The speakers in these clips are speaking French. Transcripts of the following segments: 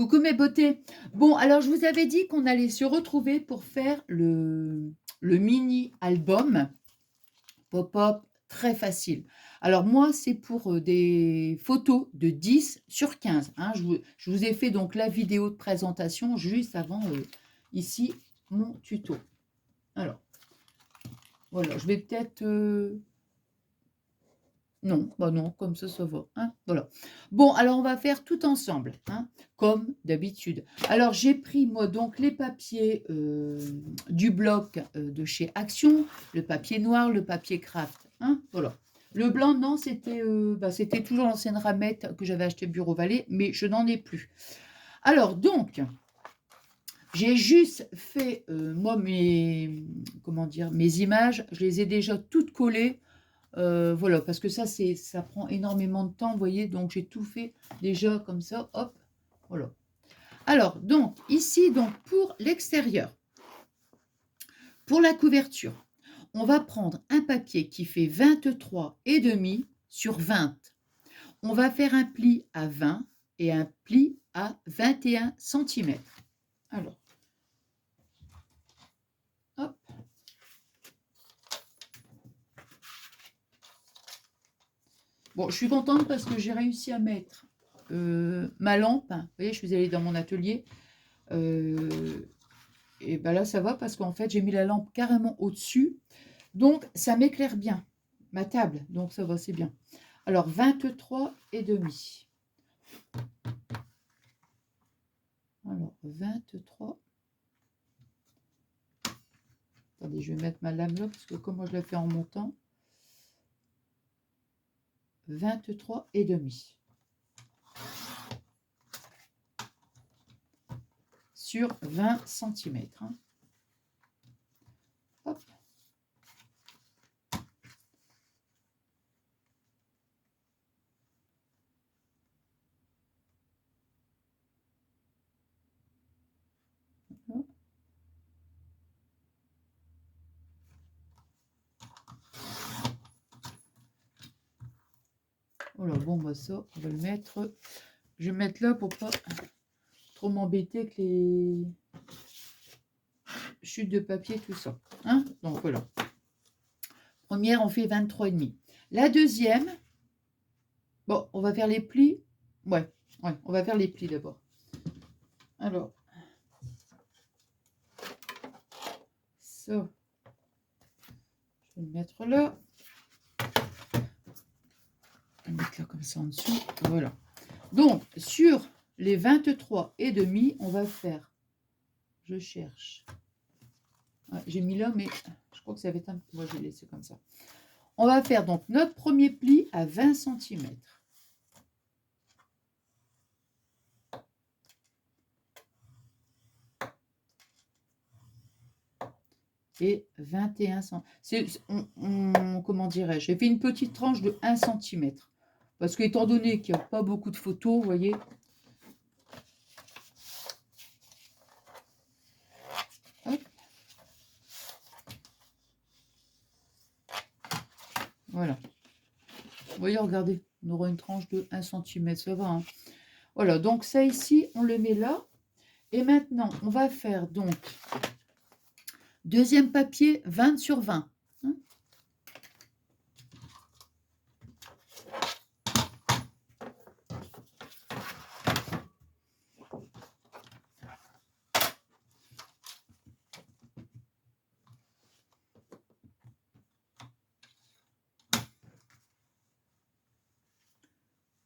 Coucou mes beautés. Bon, alors je vous avais dit qu'on allait se retrouver pour faire le mini album pop-up très facile. Alors moi, c'est pour des photos de 10 sur 15, hein. Je vous ai fait donc la vidéo de présentation juste avant ici mon tuto. Alors, voilà, je vais peut-être non, bah non, comme ça va, hein, voilà. Bon, alors on va faire tout ensemble, hein, comme d'habitude. Alors j'ai pris moi donc les papiers du bloc de chez Action, le papier noir, le papier craft, hein, voilà. Le blanc, non, c'était toujours l'ancienne ramette que j'avais acheté Bureau Vallée, mais je n'en ai plus. Alors donc, j'ai juste fait, moi, comment dire, mes images, je les ai déjà toutes collées. Voilà, parce que ça prend énormément de temps, vous voyez, donc j'ai tout fait déjà comme ça, hop, voilà. Alors, donc, ici, donc, pour l'extérieur, pour la couverture, on va prendre un papier qui fait 23,5 sur 20. On va faire un pli à 20 et un pli à 21 centimètres. Alors, hop. Bon, je suis contente parce que j'ai réussi à mettre ma lampe. Vous voyez, je suis allée dans mon atelier. Et ben là, ça va parce qu'en fait, j'ai mis la lampe carrément au-dessus. Donc, ça m'éclaire bien, ma table. Donc, ça va, c'est bien. Alors, 23,5. Alors, 23. Attendez, je vais mettre ma lame là parce que comme moi, je la fais en montant. 23,5. Sur 20 centimètres. Hein. Hop. Voilà, bon, bah ça, on va le mettre. Je vais mettre là pour pas trop m'embêter avec les chutes de papier, tout ça. Hein, donc voilà. Première, on fait 23,5. La deuxième, bon, on va faire les plis. Ouais, on va faire les plis d'abord. Alors, ça, je vais le mettre là. Je vais le mettre là comme ça en dessous. Voilà. Donc, sur les 23,5, on va faire, je cherche. Ouais, j'ai mis là, mais je crois que ça va être un peu. Moi, je vais laisser comme ça. On va faire donc notre premier pli à 20 centimètres. Et 21 centimètres. Comment dirais-je? J'ai fait une petite tranche de 1 centimètre. Parce qu'étant donné qu'il n'y a pas beaucoup de photos, vous voyez. Hop. Voilà. Vous voyez, regardez, on aura une tranche de 1 centimètre, ça va. Hein. Voilà, donc ça ici, on le met là. Et maintenant, on va faire donc deuxième papier 20 sur 20. Hein.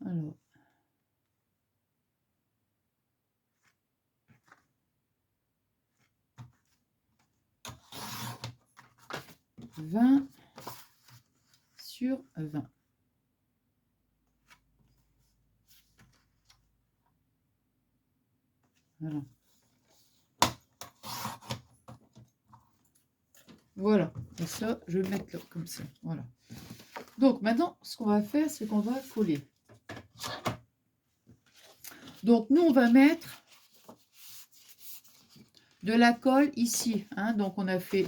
Alors, 20 sur 20. Voilà. Voilà. Et ça, je vais le mettre là, comme ça. Voilà. Donc, maintenant, ce qu'on va faire, c'est qu'on va coller. Donc, nous, on va mettre de la colle ici. Hein. Donc, on a fait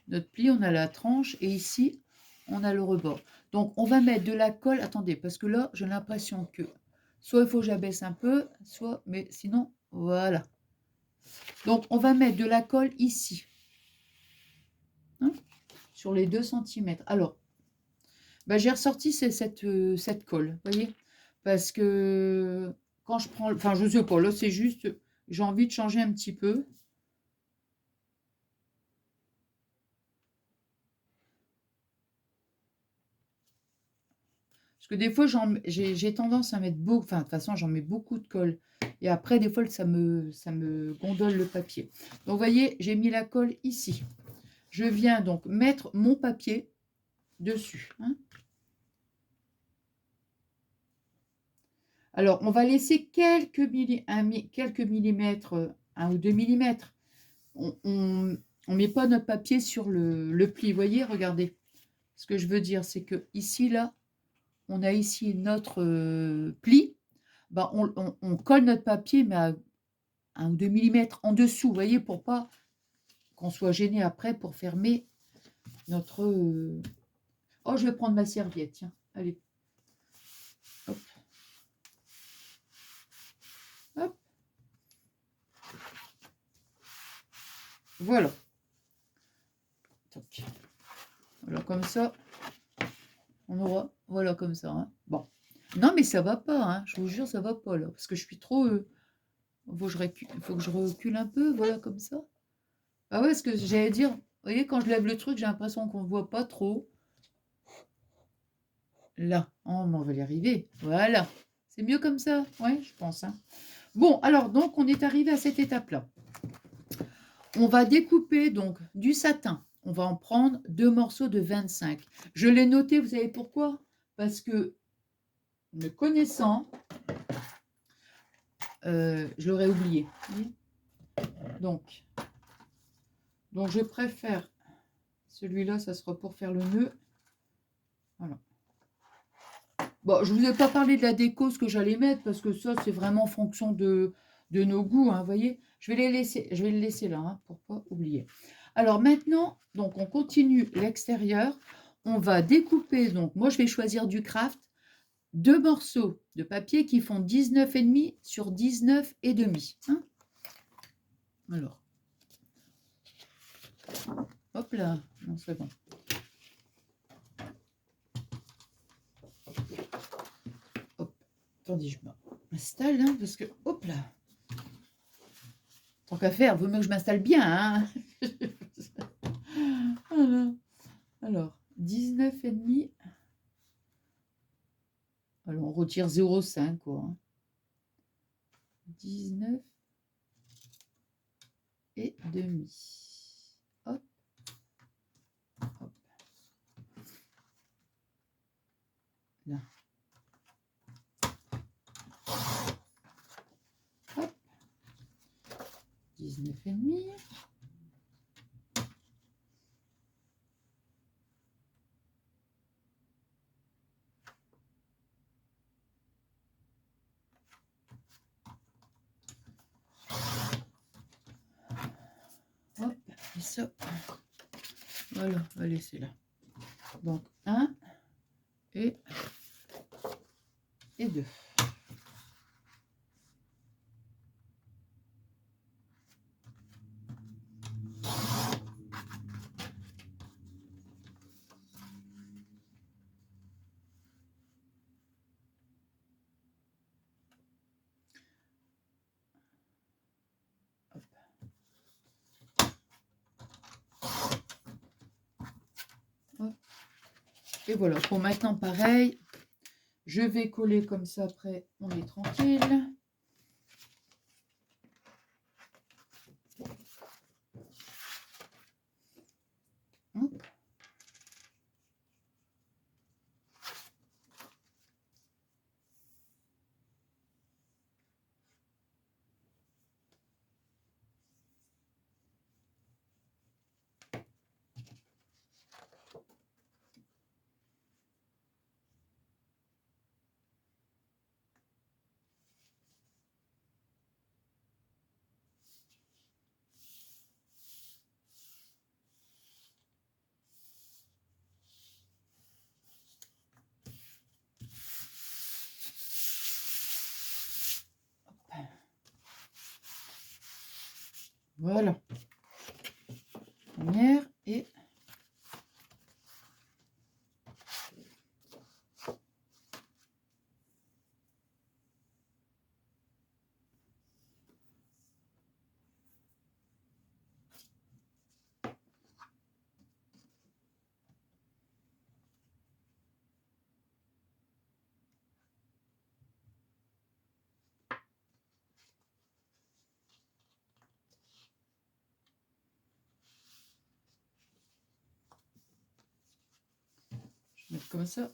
notre pli, on a la tranche. Et ici, on a le rebord. Donc, on va mettre de la colle. Attendez, parce que là, j'ai l'impression que Soit il faut que j'abaisse un peu, soit, mais sinon, voilà. Donc, on va mettre de la colle ici, hein, sur les 2 centimètres. Alors, bah, j'ai ressorti cette colle, vous voyez, parce que quand je prends, enfin, je sais pas, là, c'est juste, j'ai envie de changer un petit peu. Parce que des fois, j'ai tendance à mettre beaucoup, enfin, de toute façon, j'en mets beaucoup de colle. Et après, des fois, ça me gondole le papier. Donc, vous voyez, j'ai mis la colle ici. Je viens donc mettre mon papier dessus, hein. Alors, on va laisser quelques millimètres, 1 ou 2 millimètres. On ne met pas notre papier sur le pli. Vous voyez, regardez. Ce que je veux dire, c'est que ici, là, on a ici notre pli. Ben, on colle notre papier, mais à 1 ou 2 millimètres en dessous, vous voyez, pour pas qu'on soit gêné après pour fermer notre... Oh, je vais prendre ma serviette, tiens. Allez. Hop. Hop. Voilà. Toc. Voilà, comme ça, on aura... Voilà, comme ça. Hein. Bon. Non, mais ça va pas, hein. Je vous jure, ça va pas, là. Parce que je suis trop... Il faut que je recule un peu, voilà, comme ça. Ah ouais, ce que j'allais dire, vous voyez, quand je lève le truc, j'ai l'impression qu'on ne voit pas trop. Là, oh, mais on va y arriver. Voilà. C'est mieux comme ça, ouais, je pense. Hein. Bon, alors, donc, on est arrivé à cette étape-là. On va découper, donc, du satin. On va en prendre 2 morceaux de 25. Je l'ai noté, vous savez pourquoi? Parce que, me connaissant, je l'aurais oublié. Donc, je préfère celui-là, ça sera pour faire le nœud. Voilà. Bon, je ne vous ai pas parlé de la déco, ce que j'allais mettre, parce que ça, c'est vraiment en fonction de nos goûts, hein, vous voyez. Je vais le laisser là, hein, pour ne pas oublier. Alors maintenant, donc on continue l'extérieur. On va découper, donc moi je vais choisir du craft, 2 morceaux de papier qui font 19,5 sur 19,5. Hein. Alors, hop là, non c'est bon. Hop, attendez, je m'installe, hein, parce que, hop là. Tant qu'à faire, vaut mieux que je m'installe bien. Hein. Voilà. Alors, 19,5. Alors, on retire 0,5, quoi. Hein. 19 et demi. Hop. Hop. Là. Hop. 19,5. Hop, et ça. Voilà, on va laisser là. Donc, 1 et 2. Et voilà, pour maintenant, pareil, je vais coller comme ça, après, on est tranquille. Hop. Voilà. Première et... Je vais mettre comme ça.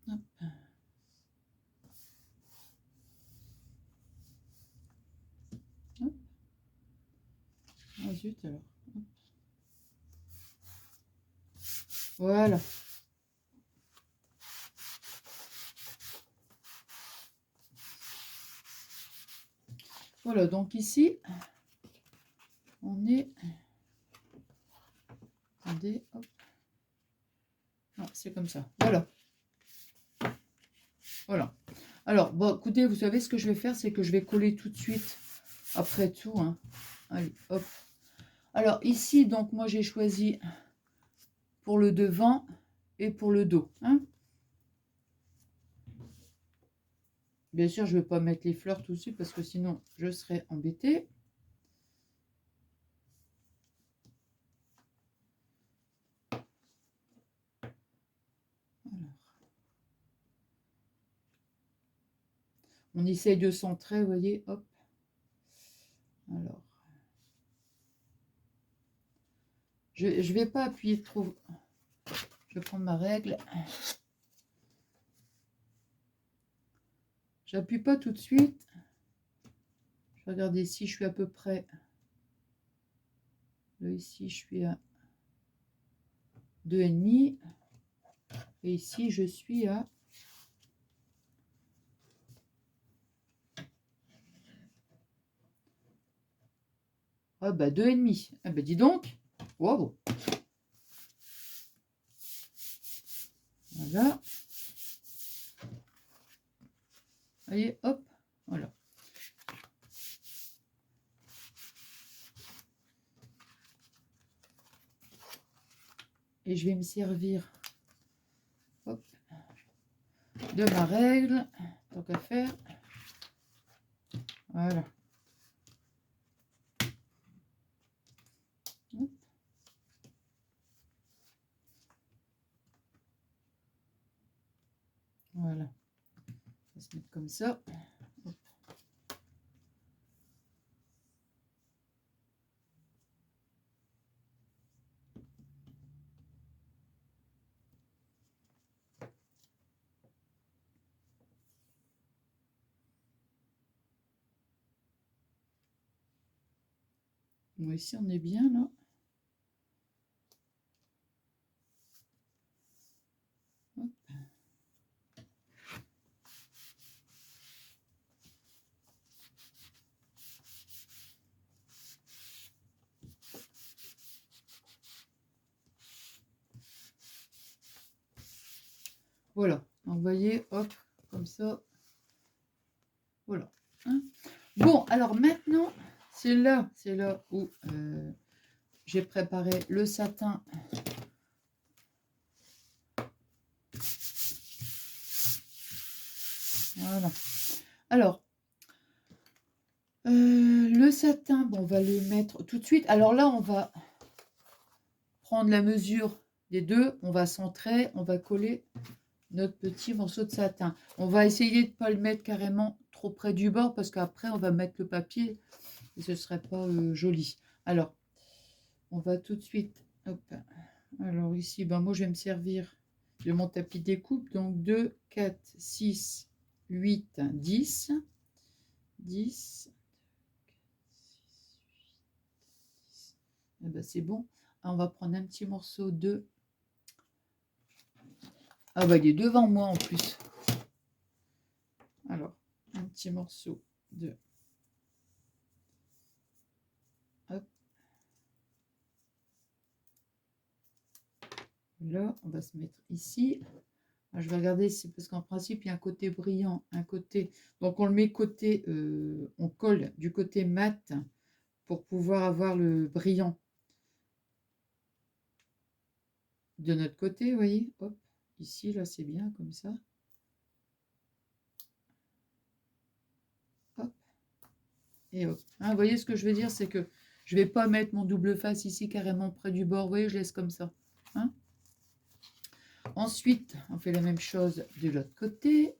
Hop. Hop. Ah zut alors. Hop. Voilà. Voilà, donc ici, on est... Attendez, hop. Non, c'est comme ça. Voilà. Voilà. Alors, bon, écoutez, vous savez ce que je vais faire, c'est que je vais coller tout de suite après tout. Hein. Allez, hop. Alors, ici, donc, moi, j'ai choisi pour le devant et pour le dos. Hein. Bien sûr, je ne vais pas mettre les fleurs tout de suite parce que sinon, je serais embêtée. Alors. On essaye de centrer, vous voyez, hop. Alors. Je ne vais pas appuyer trop. Je vais prendre ma règle. J'appuie pas tout de suite. Je vais regarder si je suis à peu près. Là, ici, je suis à 2,5. Et ici, je suis à... Ah bah 2,5. Ah bah dis donc. Wow. Voilà. Allez, hop. Voilà. Et je vais me servir hop, de ma règle. Tant qu'à faire. Voilà. Hop. Voilà. On va se mettre comme ça. Hop. Bon, ici, on est bien là. Hop. Voilà. Donc, vous voyez, hop, comme ça. Voilà. Hein. Bon, alors maintenant, c'est là où j'ai préparé le satin. Voilà. Alors, le satin, bon, on va le mettre tout de suite. Alors là, on va prendre la mesure des deux. On va centrer, on va coller notre petit morceau de satin. On va essayer de ne pas le mettre carrément trop près du bord parce qu'après, on va mettre le papier et ce ne serait pas joli. Alors, on va tout de suite... Hop. Alors ici, ben moi, je vais me servir de mon tapis de découpe. Donc 2, 4, 6, 8, 10. 10. Eh ben, c'est bon. On va prendre un petit morceau de... Ah bah il est devant moi en plus. petits morceaux de... Hop. Là, on va se mettre ici. Je vais regarder, c'est parce qu'en principe, il y a un côté brillant, un côté... Donc, on le met côté... on colle du côté mat pour pouvoir avoir le brillant de notre côté, vous voyez. Hop, ici, là, c'est bien, comme ça. Hop. Et hop. Hein, vous voyez ce que je veux dire, c'est que je ne vais pas mettre mon double face ici, carrément près du bord. Vous voyez, je laisse comme ça. Hein. Ensuite, on fait la même chose de l'autre côté.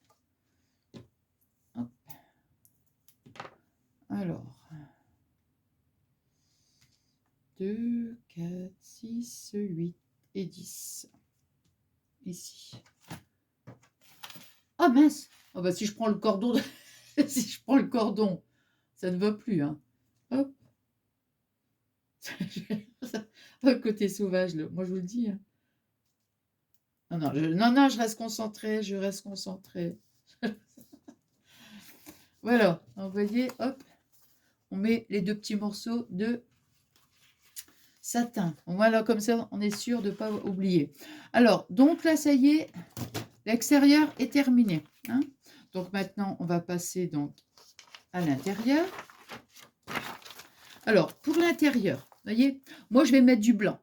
Hop. Alors, 2, 4, 6, 8 et 10. Ici. Ah mince! Oh bah, si je prends le cordon, si je prends le cordon, ça ne va plus. Hein. Hop. Côté sauvage, là. Moi je vous le dis. Hein. Non, je reste concentrée, je reste concentrée. Voilà, vous voyez, hop, on met les deux petits morceaux de satin. Voilà, comme ça, on est sûr de ne pas oublier. Alors, donc là, ça y est, l'extérieur est terminé. Hein. Donc maintenant, on va passer donc à l'intérieur. Alors, pour l'intérieur, vous voyez, moi, je vais mettre du blanc.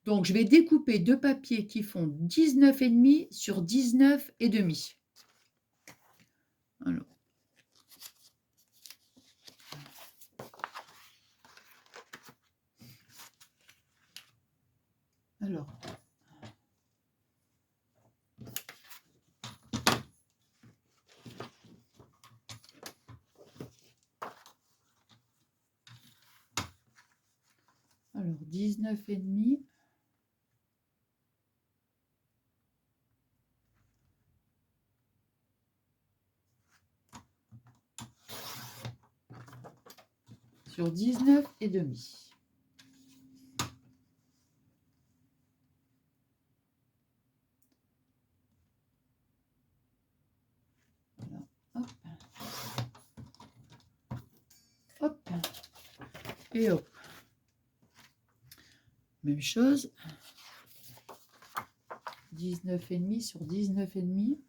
Donc, je vais découper deux papiers qui font 19,5 sur 19,5. Alors. Alors, 19,5. Sur 19,5. Voilà. Hop. Hop. Et hop. Même chose. 19,5 sur 19,5.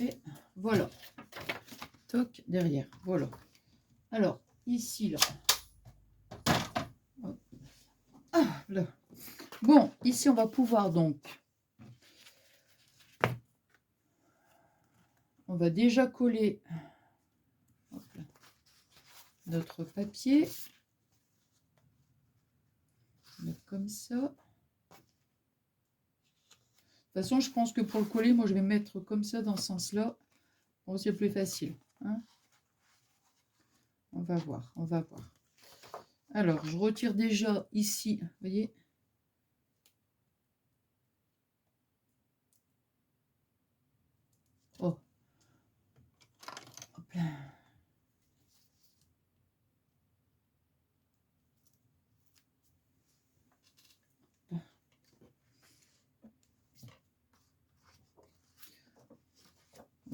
Et voilà. Toc derrière. Voilà. Alors, ici, là. Ah, là. Bon, ici, on va pouvoir donc... On va déjà coller notre papier. Mettre comme ça. De toute façon, je pense que pour le coller, moi, je vais mettre comme ça dans ce sens-là. Bon, c'est plus facile. Hein. On va voir, on va voir. Alors, je retire déjà ici, vous voyez. Oh. Hop là.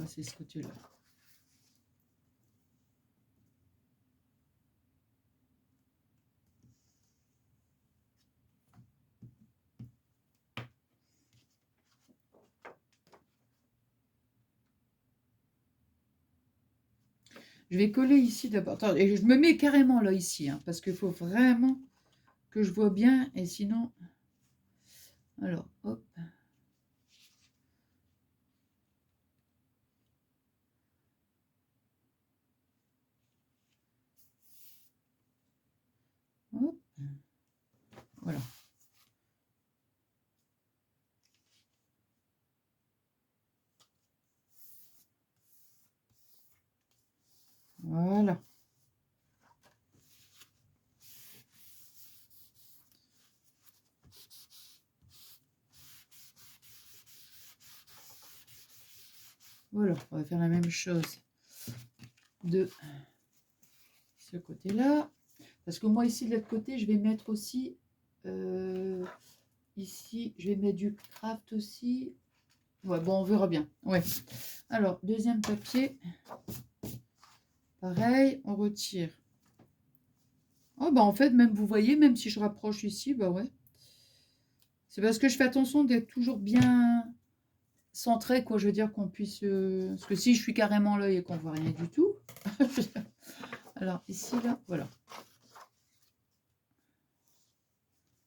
C'est ce côté-là. Je vais coller ici d'abord. Et je me mets carrément là, ici, hein, parce qu'il faut vraiment que je vois bien, et sinon... Alors, hop. Hop. Voilà. Voilà. Voilà, on va faire la même chose de ce côté-là. Parce que moi, ici, de l'autre côté, je vais mettre aussi... ici, je vais mettre du craft aussi. Ouais, bon, on verra bien. Ouais. Alors, deuxième papier. Pareil, on retire. Oh, bah en fait, même, vous voyez, même si je rapproche ici, bah ouais. C'est parce que je fais attention d'être toujours bien centré, quoi. Je veux dire qu'on puisse... Parce que si je suis carrément l'œil et qu'on voit rien du tout... Alors, ici, là, voilà.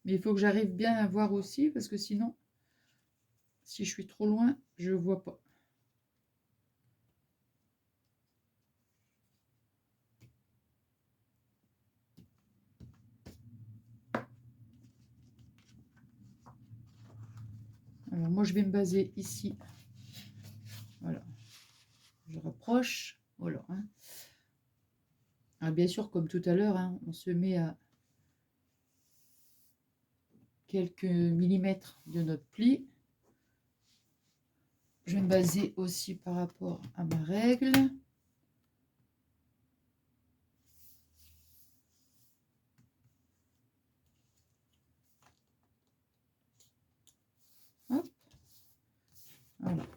Mais il faut que j'arrive bien à voir aussi, parce que sinon, si je suis trop loin, je ne vois pas. Alors, moi, je vais me baser ici. Voilà. Je rapproche. Voilà. Hein. Alors, bien sûr, comme tout à l'heure, hein, on se met à quelques millimètres de notre pli. Je vais me baser aussi par rapport à ma règle. Hop. Voilà.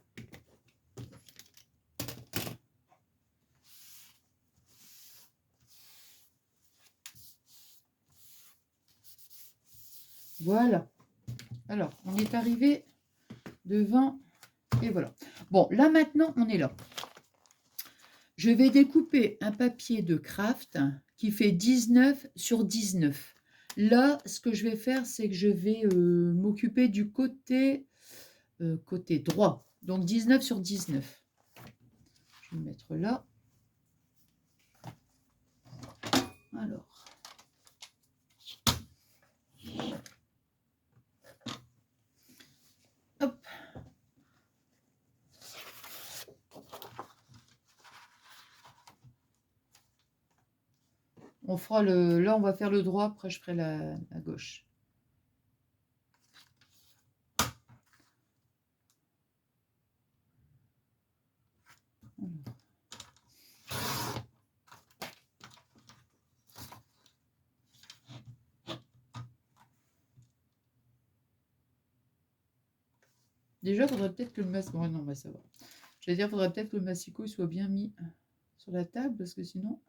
Voilà. Alors, on est arrivé devant et voilà. Bon, là maintenant, on est là. Je vais découper un papier de craft qui fait 19 sur 19. Là, ce que je vais faire, c'est que je vais m'occuper du côté droit. Donc 19 sur 19. Je vais le mettre là. Alors. Hop. On fera le... Là, on va faire le droit, après je ferai la gauche. Déjà, il faudrait peut-être que le massicot... Oh, non, bah, ça va. J'allais dire, il faudrait peut-être que le massicot soit bien mis sur la table, parce que sinon...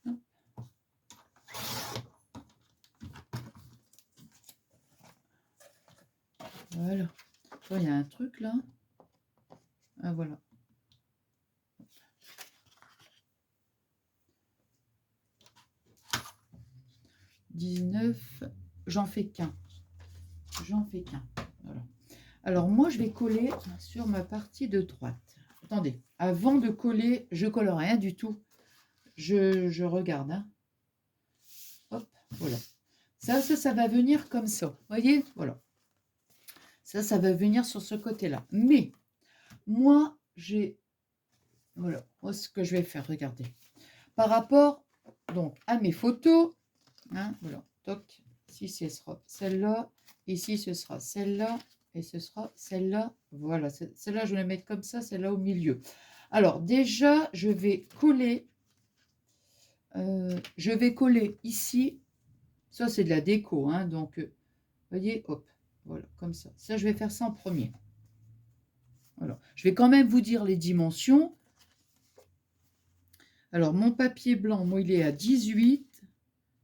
Hop. Voilà. Oh, il y a un truc là. Ah, voilà. 19, j'en fais qu'un. J'en fais qu'un. Voilà. Alors moi, je vais coller sur ma partie de droite. Attendez, avant de coller, je colle rien du tout. Je regarde. Hein. Hop, voilà. Ça va venir comme ça. Vous voyez, voilà. Ça va venir sur ce côté-là. Mais moi, j'ai... Voilà, moi, ce que je vais faire, regardez. Par rapport donc à mes photos, hein, voilà, toc, ici ce sera celle-là, ici ce sera celle-là, et ce sera celle-là. Voilà, celle-là, je vais la mettre comme ça, celle-là au milieu. Alors, déjà, je vais coller ici. Ça, c'est de la déco, hein, donc, vous voyez, hop, voilà, comme ça. Ça, je vais faire ça en premier. Voilà. Je vais quand même vous dire les dimensions. Alors, mon papier blanc, moi, il est à 18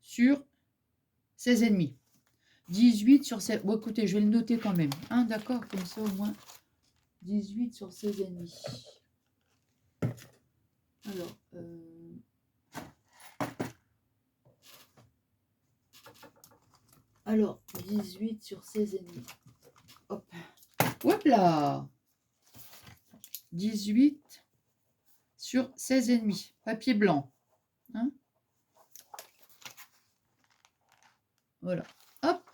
sur 16,5. 18 sur 7. Bon, écoutez, je vais le noter quand même. Hein, d'accord, comme ça, au moins. 18 sur 16,5. Alors, alors, 18 sur 16,5. Hop. Hop là. 18 sur 16,5. Papier blanc. Hein, voilà. Hop.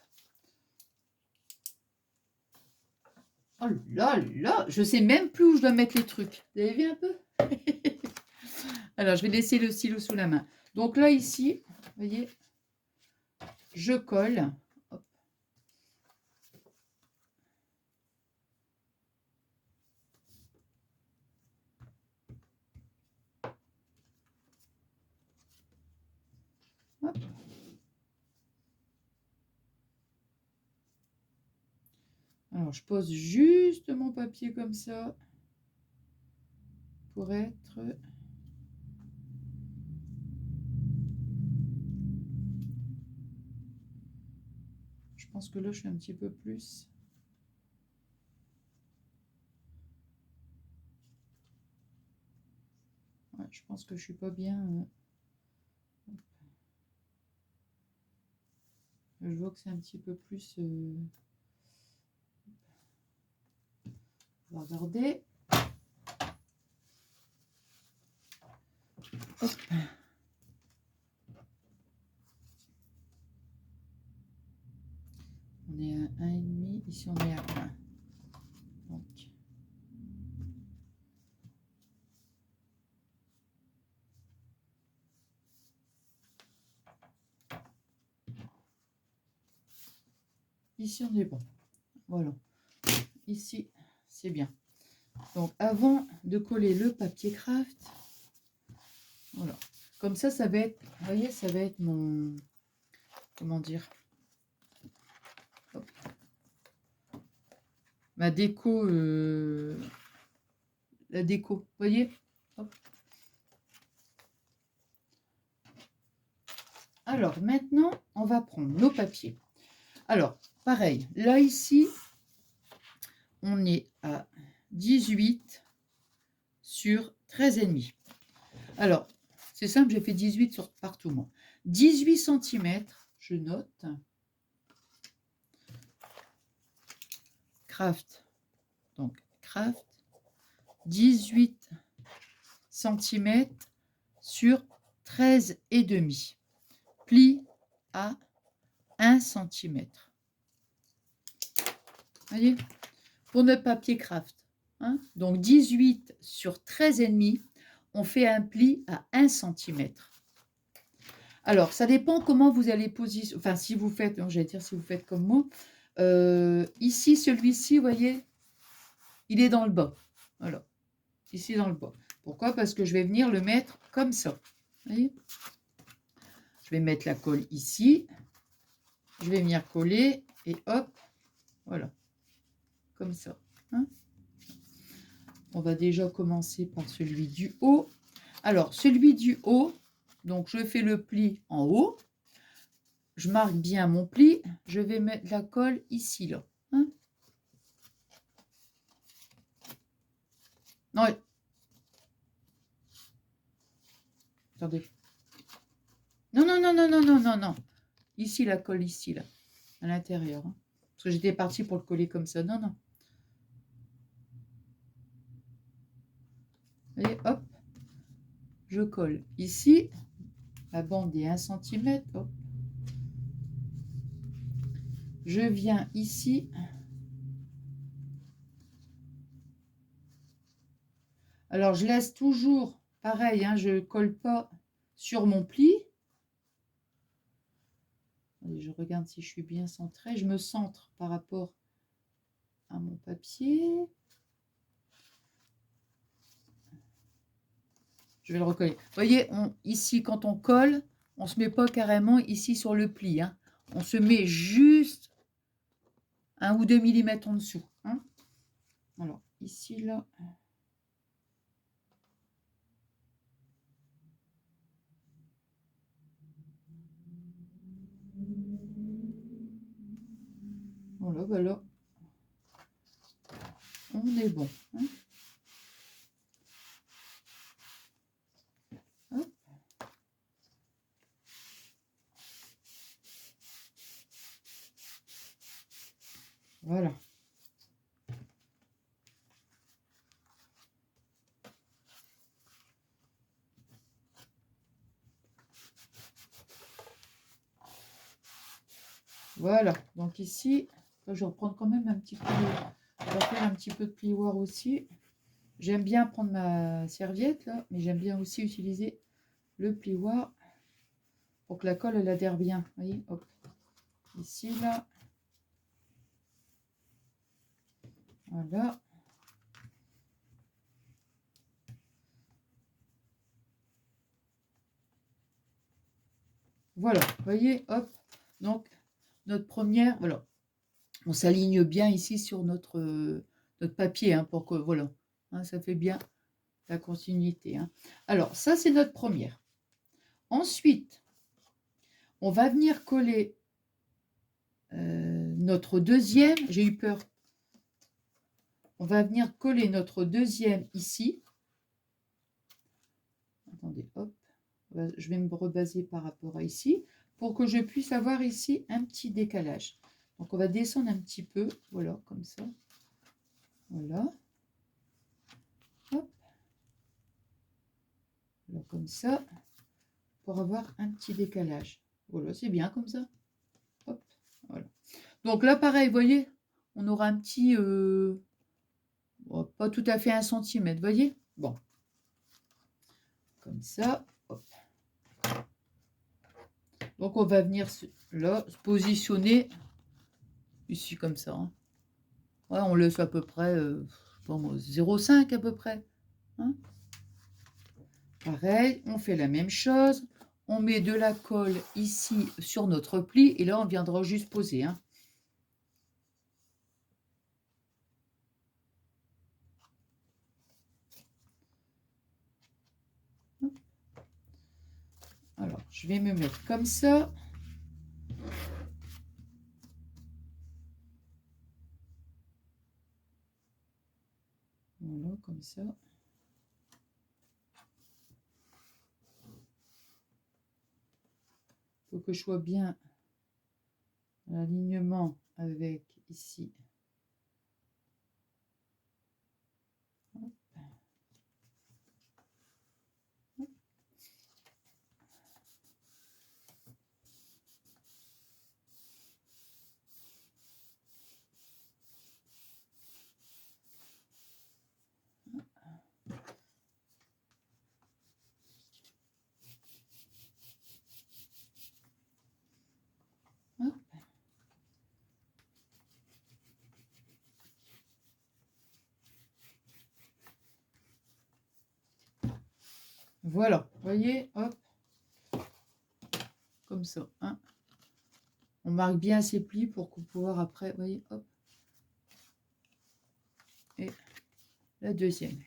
Oh là là. Je sais même plus où je dois mettre les trucs. Vous avez vu un peu? Alors, je vais laisser le stylo sous la main. Donc là, ici, vous voyez, je colle. Hop. je pose juste mon papier comme ça pour être... Je pense que là, je suis un petit peu plus... Ouais, je pense que je suis pas bien. Je vois que c'est un petit peu plus... On va regarder. Hop. On est à 1,5. Ici, on est à 1. Donc... Ici, on est bon. Voilà. Ici, c'est bien. Donc, avant de coller le papier craft, voilà. Comme ça va être, vous voyez, ça va être mon, comment dire, hop, ma déco, la déco, vous voyez. Hop. Alors, maintenant, on va prendre nos papiers. Alors, pareil, là, ici, on est à 18 sur 13,5. Alors, c'est simple, j'ai fait 18 sur partout, moi. 18 cm, je note. Craft. Donc, craft. 18 cm sur 13,5. Pli à 1 cm. Voyez, pour notre papier craft. Hein, donc 18 sur 13,5, on fait un pli à 1 cm. Alors, ça dépend comment vous allez positionner. Enfin, si vous faites, j'allais dire si vous faites comme moi. Ici, celui-ci, vous voyez, il est dans le bas. Voilà. Ici, dans le bas. Pourquoi? Parce que je vais venir le mettre comme ça. Vous voyez? Je vais mettre la colle ici. Je vais venir coller et hop, voilà. Comme ça. Hein, on va déjà commencer par celui du haut. Alors, celui du haut, donc je fais le pli en haut. Je marque bien mon pli. Je vais mettre la colle ici, là. Hein, non, attendez. Non, non, non, non, non, non, non, non. Ici, la colle, ici, là. À l'intérieur. Hein. Parce que j'étais partie pour le coller comme ça. Non, non. Vous voyez, hop. Je colle ici. La bande est 1 cm. Hop. Je viens ici. Alors, je laisse toujours, pareil, hein, je ne colle pas sur mon pli. Allez, je regarde si je suis bien centrée. Je me centre par rapport à mon papier. Je vais le recoller. Vous voyez, ici, quand on colle, on ne se met pas carrément ici sur le pli. Hein. On se met juste 1 ou 2 mm en dessous. Hein. Alors, ici, là... Voilà, voilà. On est bon. Hein. Hop. Voilà. Voilà. Donc ici, je vais reprendre quand même un petit peu... On va faire un petit peu de plioir aussi. J'aime bien prendre ma serviette, là, mais j'aime bien aussi utiliser le plioir pour que la colle, elle adhère bien. Vous voyez, hop. Ici, là. Voilà. Voilà, vous voyez, hop. Donc, notre première, voilà. On s'aligne bien ici sur notre papier, hein, pour que voilà, hein, ça fait bien la continuité, hein. Alors ça, c'est notre première. Ensuite, on va venir coller, notre deuxième. J'ai eu peur. On va venir coller notre deuxième ici. Attendez, hop, je vais me rebaser par rapport à ici, pour que je puisse avoir ici un petit décalage. Donc on va descendre un petit peu, voilà, comme ça. Voilà. Hop. Alors comme ça, pour avoir un petit décalage. Voilà, c'est bien comme ça. Hop, voilà. Donc là, pareil, vous voyez, on aura un petit, bon, pas tout à fait 1 centimètre, vous voyez. Bon, comme ça, hop. Donc on va venir là, se positionner ici comme ça, hein. Ouais, on laisse à peu près, bon, 0,5 à peu près, hein. Pareil, on fait la même chose. On met de la colle ici sur notre pli et là, on viendra juste poser, hein. Alors, je vais me mettre comme ça. Voilà, comme ça. Il faut que je sois bien à l'alignement avec ici. Hop. Hop. Hop. Voilà, vous voyez, hop, comme ça, hein. On marque bien ces plis pour pouvoir après, vous voyez, hop. Et la deuxième.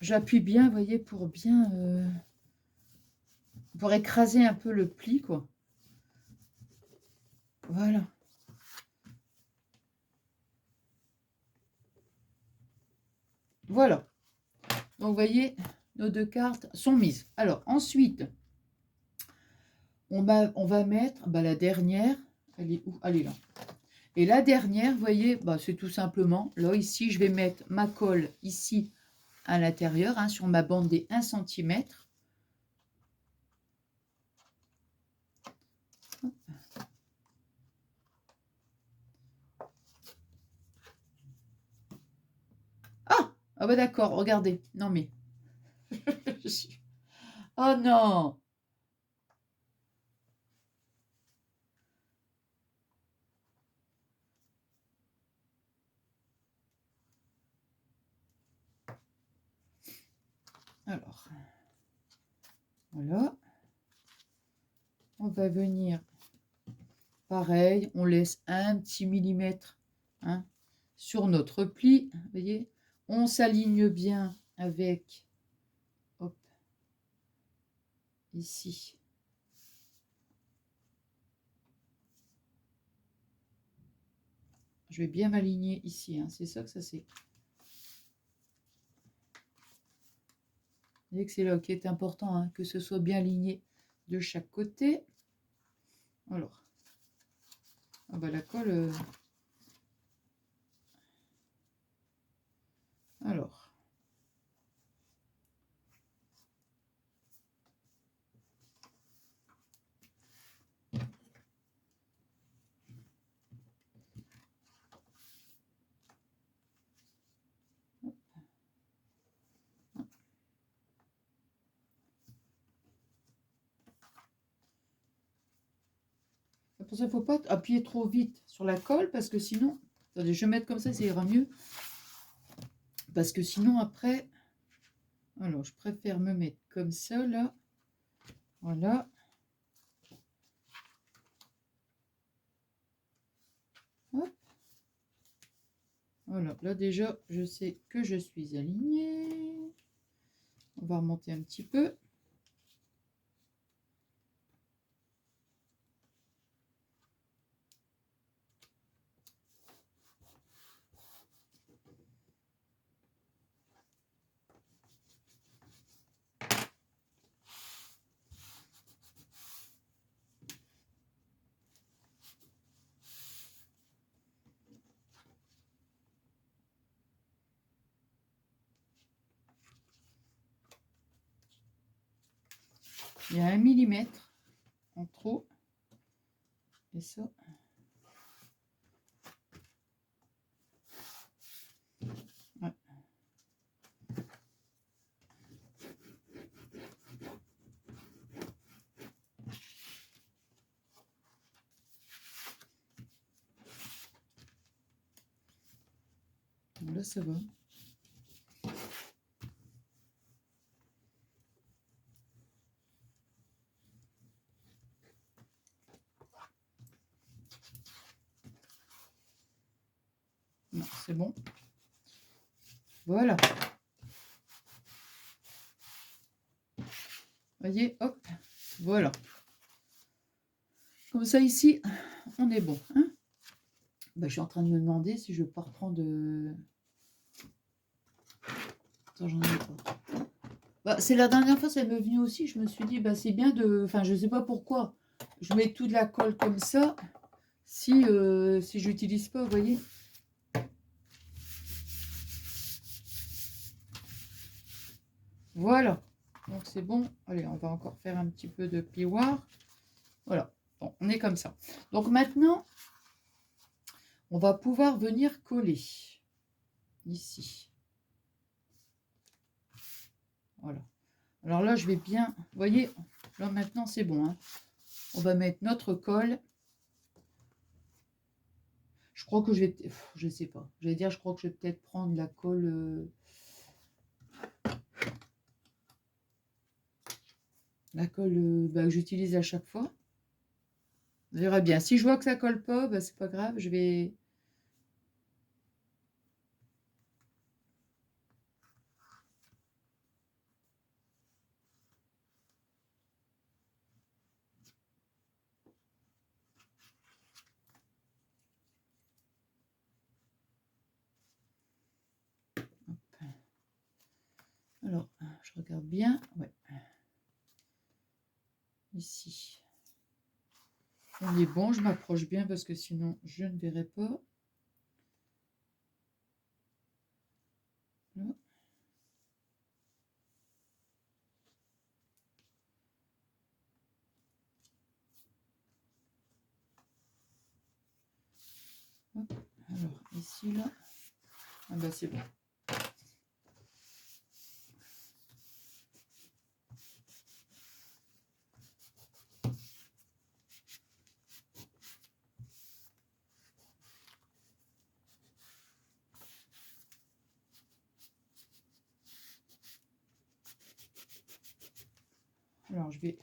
J'appuie bien, vous voyez, pour bien, pour écraser un peu le pli, quoi. Voilà. Voilà. Donc, vous voyez, nos deux cartes sont mises. Alors, ensuite, on va mettre la dernière. Elle est où? Elle est là. Et la dernière, vous voyez, c'est tout simplement, là, ici, je vais mettre ma colle ici à l'intérieur, hein, sur ma bande des 1 centimètre. Ah bah d'accord, regardez. Non mais... Oh non! Alors, voilà. On va venir, pareil, on laisse un petit millimètre, hein, sur notre pli. Vous voyez, on s'aligne bien avec, hop, ici. Je vais bien m'aligner ici, hein, c'est ça que ça c'est. Vous voyez que c'est là qui est important, hein, que ce soit bien aligné de chaque côté. Alors, la colle... Alors, pour ça, il ne faut pas appuyer trop vite sur la colle parce que sinon... Attendez, je vais mettre comme ça ira mieux. Parce que sinon, après... Alors, je préfère me mettre comme ça, là. Voilà. Hop. Voilà, là déjà, je sais que je suis alignée. On va remonter un petit peu. Il y a 1 millimètre en trop. Et ça. Ouais. Là, ça va. Non, c'est bon. Voilà. Voyez, hop, voilà. Comme ça, ici, on est bon. Hein, bah, je suis en train de me demander si je vais pas reprendre... Attends, j'en ai pas. Bah, c'est la dernière fois, ça m'est venu aussi. Je me suis dit, bah, c'est bien de... Enfin, je sais pas pourquoi. Je mets toute la colle comme ça. Si, si j'utilise pas, vous voyez. Voilà. Donc, c'est bon. Allez, on va encore faire un petit peu de plioir. Voilà. Bon, on est comme ça. Donc, maintenant, on va pouvoir venir coller. Ici. Voilà. Alors là, je vais bien... Vous voyez, là, maintenant, c'est bon. Hein. On va mettre notre colle. Je crois que je vais... Je sais pas. Je vais dire, je crois que je vais peut-être prendre la colle... La colle bah, que j'utilise à chaque fois. On verra bien. Si je vois que ça colle pas, bah, c'est pas grave. Je vais... Alors, je regarde bien. Ouais. Ici. On est bon. Je m'approche bien parce que sinon, je ne verrai pas. Là. Hop. Alors, ici, là. Ah bah, c'est bon. Alors, je vais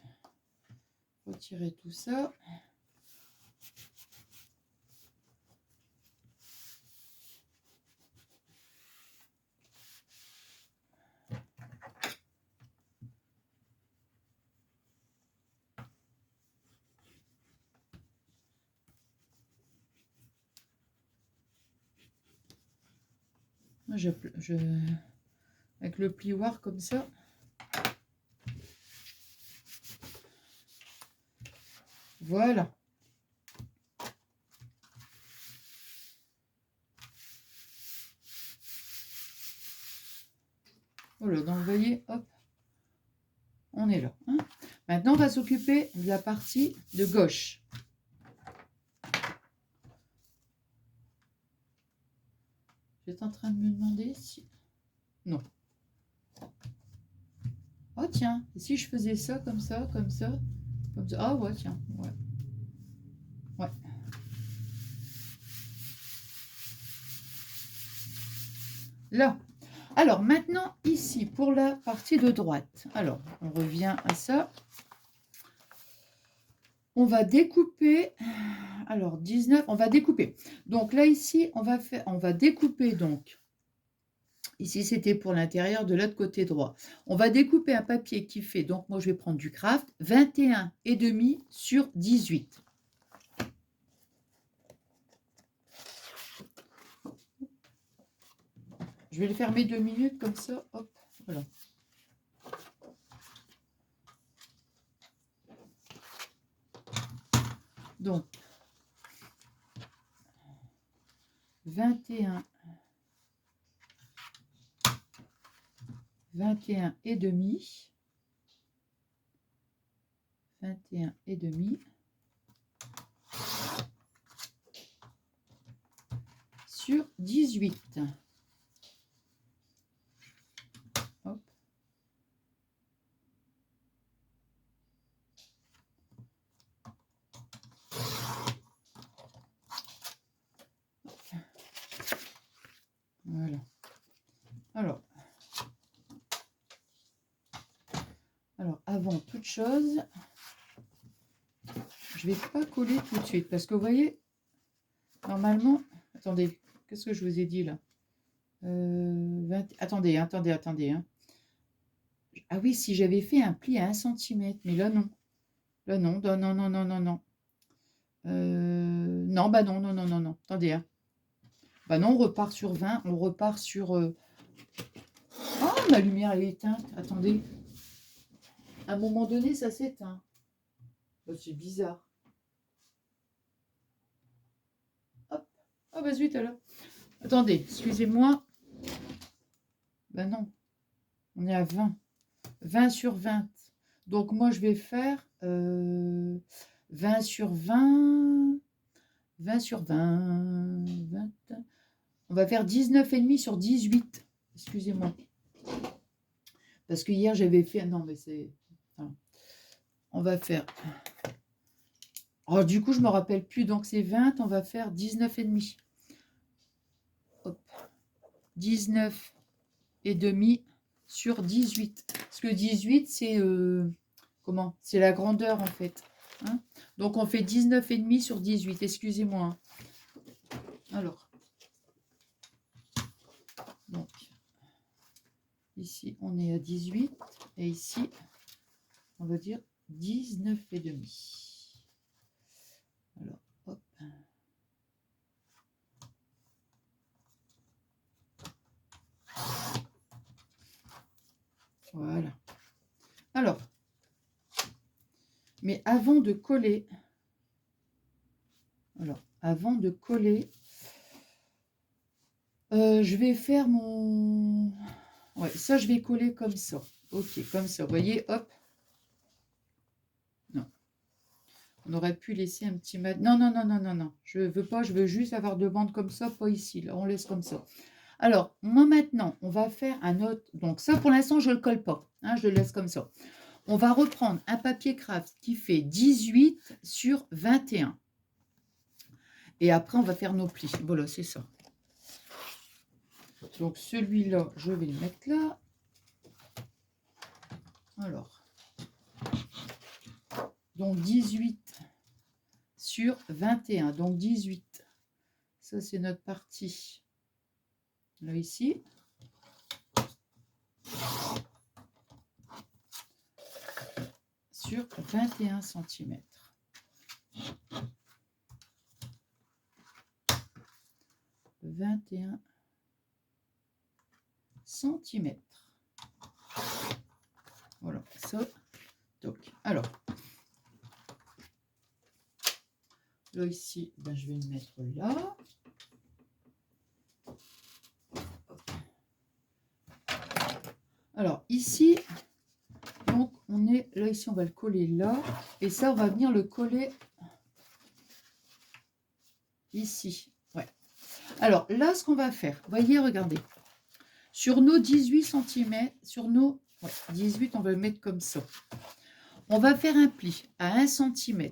retirer tout ça. Avec le plioir comme ça. Voilà. Voilà, donc vous voyez, hop, on est là. Hein. Maintenant, on va s'occuper de la partie de gauche. J'étais en train de me demander si... Non. Oh tiens, et si je faisais ça, comme ça, comme ça, comme ça. Ah ouais, tiens, ouais. Ouais, Là. Alors, maintenant, ici, pour la partie de droite. Alors, on revient à ça. On va découper. Alors, 19, on va découper. Donc là, ici, on va découper, donc. Ici, c'était pour l'intérieur de l'autre côté droit. On va découper un papier qui fait, donc moi, je vais prendre du craft, 21,5 sur 18. Je vais le fermer 2 minutes, comme ça, hop, voilà. Donc, 21 et demi, 21,5 sur 18. Hop. Voilà. Alors, avant toute chose, je ne vais pas coller tout de suite parce que vous voyez, normalement, attendez, qu'est-ce que je vous ai dit là? Attendez. Hein. Ah oui, si j'avais fait un pli à 1 cm, mais là non. Là non, non. Non, bah non. Attendez. Hein. Bah non, on repart sur 20, on repart sur... Oh, ma lumière elle est éteinte, attendez. À un moment donné, ça s'éteint. Oh, c'est bizarre. Hop. Ah bah zut alors. Attendez, excusez-moi. Bah non, on est à 20. 20 sur 20. Donc moi, je vais faire 20 sur 20. 20 sur 20. 20. On va faire 19,5 sur 18. Excusez-moi. Parce que hier, j'avais fait... Non, mais c'est... Voilà. On va faire... Oh, du coup, je ne me rappelle plus. Donc, c'est 20. On va faire 19,5. Hop. 19,5 sur 18. Parce que 18, c'est... comment? C'est la grandeur, en fait. Hein, donc, on fait 19,5 sur 18. Excusez-moi. Alors. Donc, ici, on est à 18. Et ici, on va dire 19,5. Alors, hop. Voilà. Alors, mais avant de coller, je vais faire mon... Ouais, ça, je vais coller comme ça. Ok, comme ça. Vous voyez, hop. Non. On aurait pu laisser un petit mat. Non. Je veux pas, je veux juste avoir deux bandes comme ça, pas ici. Là, on laisse comme ça. Alors, moi, maintenant, on va faire un autre... Donc, ça, pour l'instant, je ne le colle pas. Hein, je le laisse comme ça. On va reprendre un papier craft qui fait 18 sur 21. Et après, on va faire nos plis. Voilà, c'est ça. Donc, celui-là, je vais le mettre là. Alors, donc 18 sur 21. Donc, 18. Ça, c'est notre partie. Là, ici. Sur 21 cm. 21 cm. Voilà, ça. Donc, alors, là, ici, ben, je vais le mettre là. Alors, ici, donc, on est là, ici, on va le coller là. Et ça, on va venir le coller ici. Ouais. Alors, là, ce qu'on va faire, voyez, regardez. Sur nos 18 cm, sur nos 18, on va le mettre comme ça. On va faire un pli à 1 cm.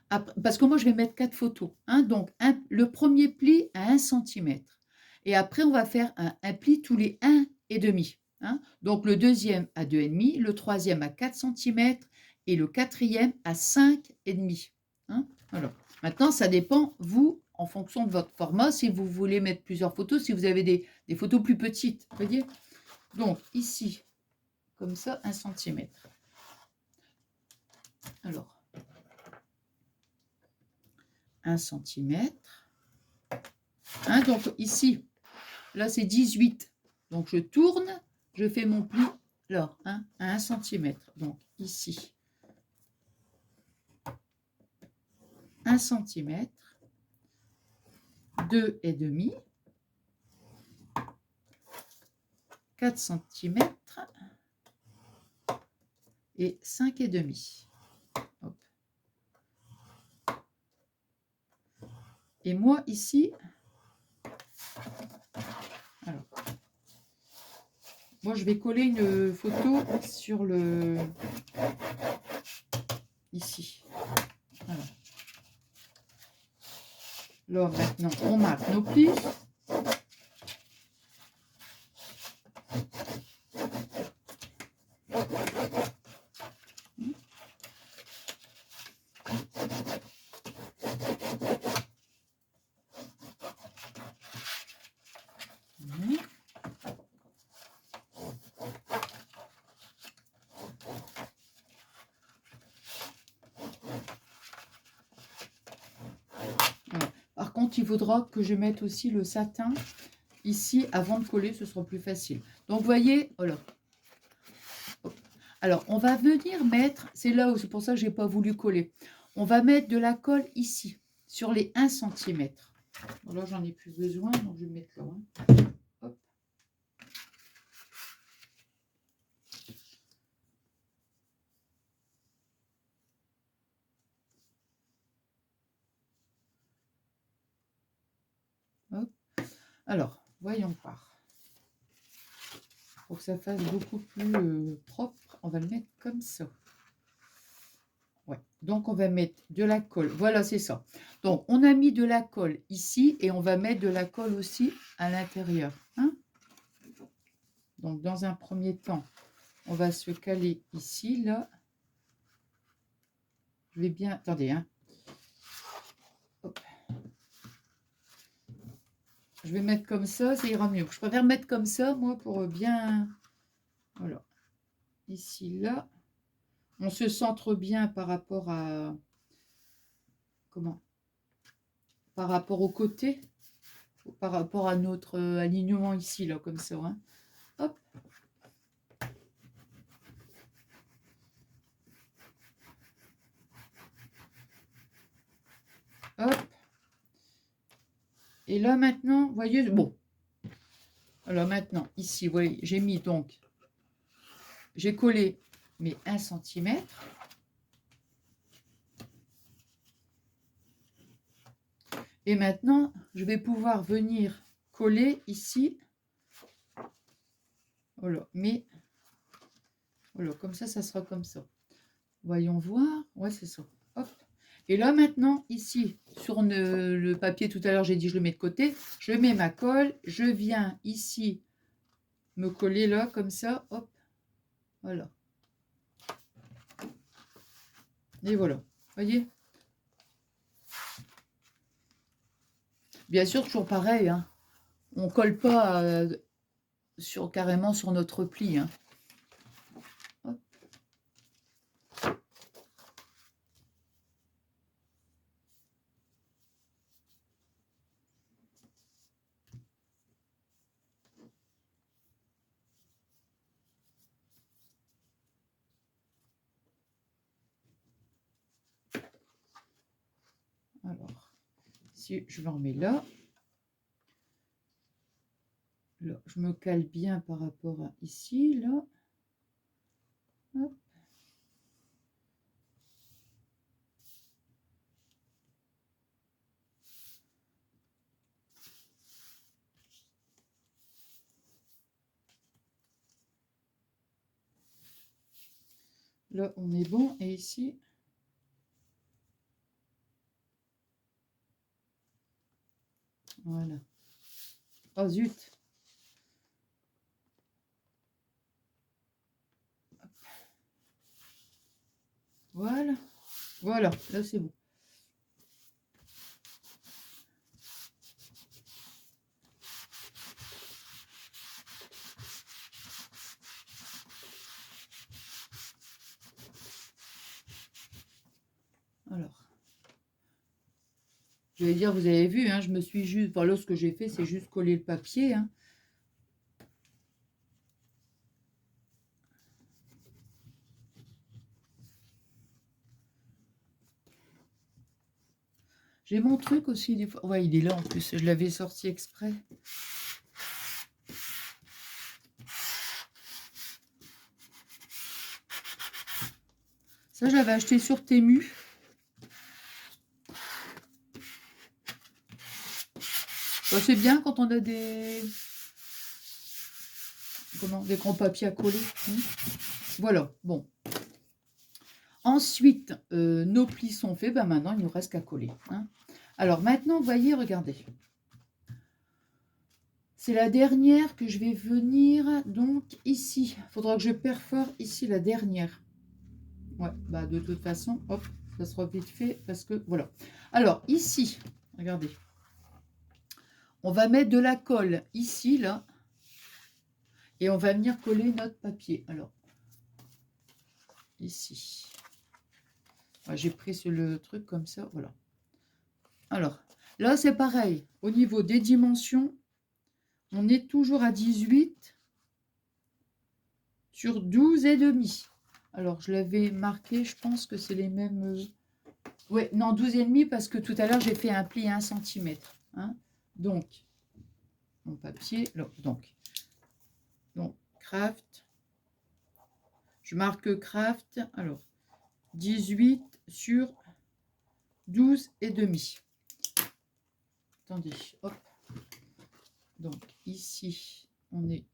Après, parce que moi, je vais mettre 4 photos. Hein, donc, le premier pli à 1 cm. Et après, on va faire un pli tous les 1,5. Hein. Donc, le deuxième à 2,5, le troisième à 4 centimètres et le quatrième à 5,5. Hein. Alors, maintenant, ça dépend, vous, en fonction de votre format, si vous voulez mettre plusieurs photos, si vous avez des photos plus petites. Vous voyez. Donc, ici, comme ça, 1 centimètre. Alors, 1 centimètre. Hein, donc, ici, là, c'est 18. Donc, je tourne, je fais mon pli, là, hein, à 1 centimètre. Donc, ici, 1 centimètre, 2,5, 4 centimètres et 5,5. Hop. Et moi, ici, alors, moi, je vais coller une photo sur le... Ici. Voilà. Là, maintenant, on marque nos plis. Par contre, il faudra que je mette aussi le satin ici avant de coller, ce sera plus facile. Donc, vous voyez, voilà. Alors, on va venir mettre, c'est là où c'est pour ça que je n'ai pas voulu coller. On va mettre de la colle ici, sur les 1 centimètre. Là, j'en ai plus besoin, donc je vais mettre là. Hein. Hop. Hop. Alors, voyons voir. Pour que ça fasse beaucoup plus propre, on va le mettre comme ça. Ouais. Donc, on va mettre de la colle. Voilà, c'est ça. Donc, on a mis de la colle ici et on va mettre de la colle aussi à l'intérieur. Hein. Donc, dans un premier temps, on va se caler ici, là. Je vais bien... Attendez, hein. Hop. Je vais mettre comme ça ira mieux. Je préfère mettre comme ça, moi, pour bien... Voilà. Ici, là. On se centre bien par rapport à... Comment? Par rapport au côté. Par rapport à notre alignement ici, là, comme ça. Hein. Hop. Hop. Et là, maintenant, vous voyez, bon. Alors maintenant, ici, vous voyez, j'ai mis donc... J'ai collé mes 1 centimètre. Et maintenant, je vais pouvoir venir coller ici. Voilà, mais voilà, comme ça sera comme ça. Voyons voir. Ouais, c'est ça. Hop. Et là, maintenant, ici, sur le papier, tout à l'heure, j'ai dit je le mets de côté. Je mets ma colle. Je viens ici me coller là, comme ça. Hop. Voilà. Et voilà. Voyez? Bien sûr, toujours pareil. Hein. On ne colle pas carrément sur notre pli. Hein. Hop. Alors, si je m'en mets là. Là, je me cale bien par rapport à ici, là. Hop. Là, on est bon. Et ici, voilà. Oh zut. Voilà. Voilà, là c'est bon. Alors, je vais dire, vous avez vu, hein, je me suis juste, voilà, ce que j'ai fait, c'est juste coller le papier, hein. J'ai mon truc aussi, des fois. Ouais, il est là en plus, je l'avais sorti exprès. Ça, je l'avais acheté sur Temu. Bah, c'est bien quand on a des... Comment? Des grands papiers à coller. Hein. Voilà, bon. Ensuite, nos plis sont faits. Ben maintenant, il ne nous reste qu'à coller. Hein. Alors maintenant, vous voyez, regardez. C'est la dernière que je vais venir, donc, ici. Il faudra que je perfore ici la dernière. Ouais, bah de toute façon, hop, ça sera vite fait parce que, voilà. Alors, ici, regardez. On va mettre de la colle ici, là. Et on va venir coller notre papier. Alors, ici. J'ai pris le truc comme ça, voilà. Alors, là, c'est pareil. Au niveau des dimensions, on est toujours à 18 sur 12 et demi. Alors, je l'avais marqué, je pense que c'est les mêmes... Ouais, non, 12 et demi parce que tout à l'heure, j'ai fait un pli à 1 cm. Hein. Donc, mon papier, là, donc, craft. Je marque craft, alors, 18 sur 12 et demi. Attendez, hop. Donc, ici, on est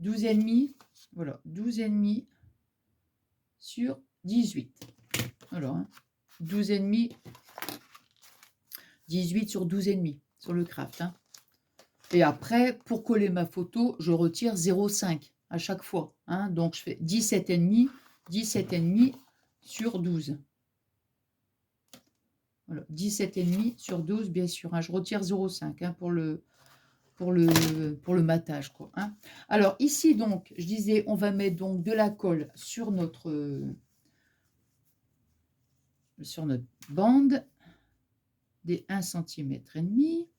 12 et demi. Voilà, 12 et demi sur 18. Alors, hein, 12 et demi, 18 sur 12 et demi sur le craft. Hein. Et après, pour coller ma photo, je retire 0,5 à chaque fois. Hein. Donc, je fais 17 et demi sur 12. Voilà, 17 et demi sur 12, bien sûr. Hein. Je retire 0,5 hein, pour le matage. Quoi, hein. Alors, ici, donc, je disais, on va mettre donc de la colle sur notre bande des 1 cm et demi.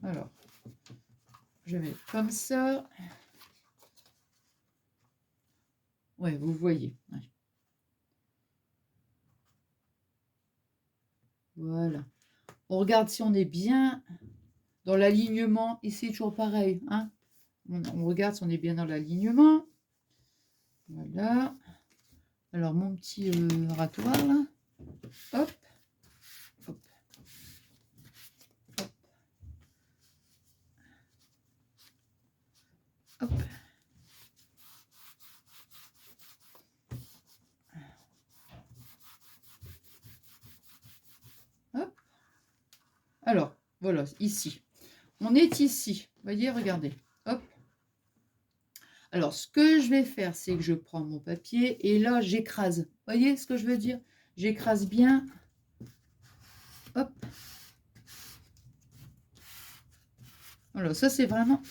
Alors, je vais comme ça. Ouais, vous voyez. Ouais. Voilà. On regarde si on est bien dans l'alignement. Et c'est toujours pareil. Hein. On regarde si on est bien dans l'alignement. Voilà. Alors, mon petit rasoir, là. Hop. Hop. Hop. Hop. Hop. Alors, voilà, ici. On est ici. Vous voyez, regardez. Hop. Alors, ce que je vais faire, c'est que je prends mon papier et là, j'écrase. Vous voyez ce que je veux dire? J'écrase bien. Hop. Voilà, ça, c'est vraiment...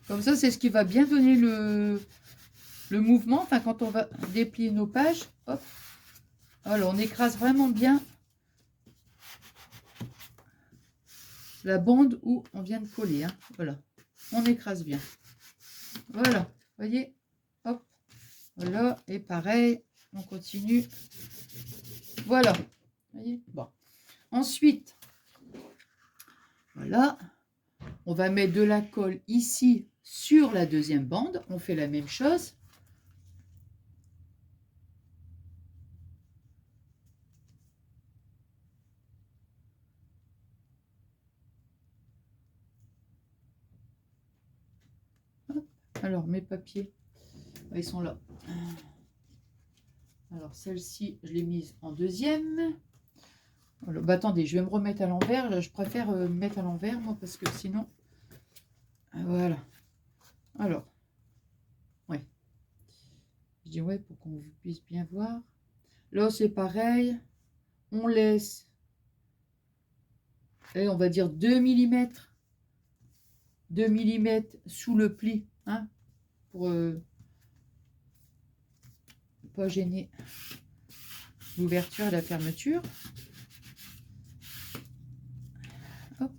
Comme ça, c'est ce qui va bien donner le mouvement. Enfin, quand on va déplier nos pages, hop. Alors, on écrase vraiment bien la bande où on vient de coller. Hein. Voilà. On écrase bien. Voilà. Vous voyez? Hop. Voilà. Et pareil, on continue. Voilà. Vous voyez? Bon. Ensuite, voilà. On va mettre de la colle ici sur la deuxième bande. On fait la même chose. Hop. Alors, mes papiers, ils sont là. Alors, celle-ci, je l'ai mise en deuxième. Voilà. Bah, attendez, je vais me remettre à l'envers. Je préfère me mettre à l'envers, moi, parce que sinon... Voilà. Alors, ouais. Je dis ouais, pour qu'on puisse bien voir. Là, c'est pareil. On laisse, et on va dire 2 mm. 2 mm sous le pli, hein, pour pas gêner l'ouverture et la fermeture. Hop.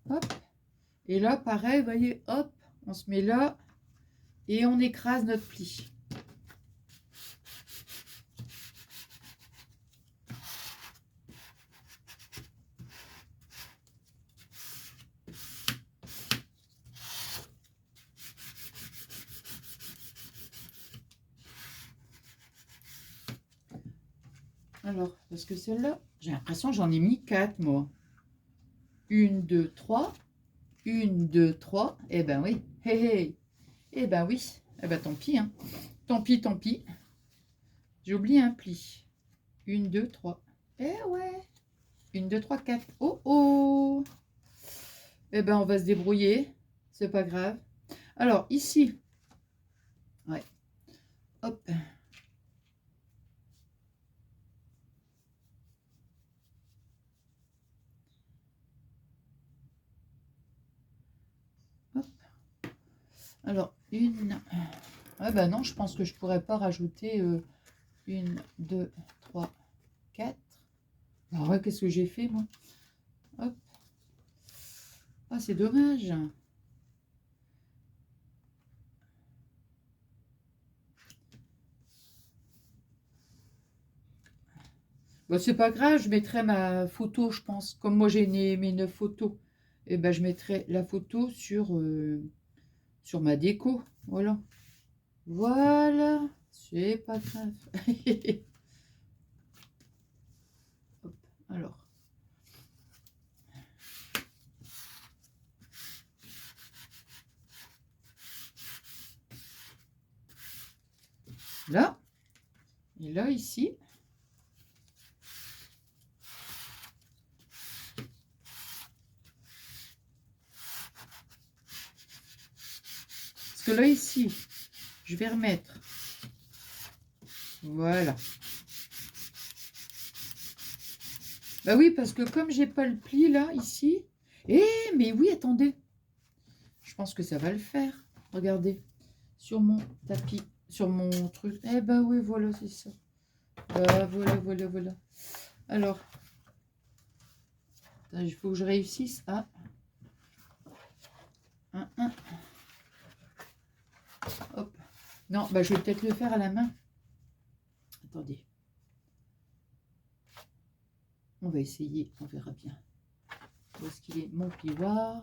Hop. Et là, pareil, vous voyez, hop, on se met là et on écrase notre pli. Alors, parce que celle-là, j'ai l'impression que j'en ai mis 4, moi. 1, 2, 3. 1, 2, 3. Eh ben oui. Hey, hey. Eh ben oui. Eh ben tant pis, hein. Tant pis, tant pis. J'ai oublié un pli. 1, 2, 3. Eh ouais. 1, 2, 3, 4. Oh, oh. Eh ben, on va se débrouiller. C'est pas grave. Alors, ici. Ouais. Hop. Hop. Alors, une... Ah ben non, je pense que je pourrais pas rajouter 1, 2, 3, 4. Ah ouais, qu'est-ce que j'ai fait, moi? Hop. Ah, c'est dommage. Bon, c'est pas grave, je mettrai ma photo, je pense. Comme moi, j'ai mes 9 photos. Et ben, je mettrai la photo sur ma déco. Voilà. Voilà. C'est pas grave. Hop, alors. Là. Et là, ici. Parce que là, ici, je vais remettre. Voilà. Bah oui, parce que comme j'ai pas le pli là, ici. Eh, mais oui, attendez. Je pense que ça va le faire. Regardez. Sur mon tapis, sur mon truc. Eh ben oui, voilà, c'est ça. Voilà, voilà, voilà. Alors, il faut que je réussisse à... Hop. Non, bah je vais peut-être le faire à la main. Attendez. On va essayer, on verra bien. Où est-ce qu'il est, mon pivoire?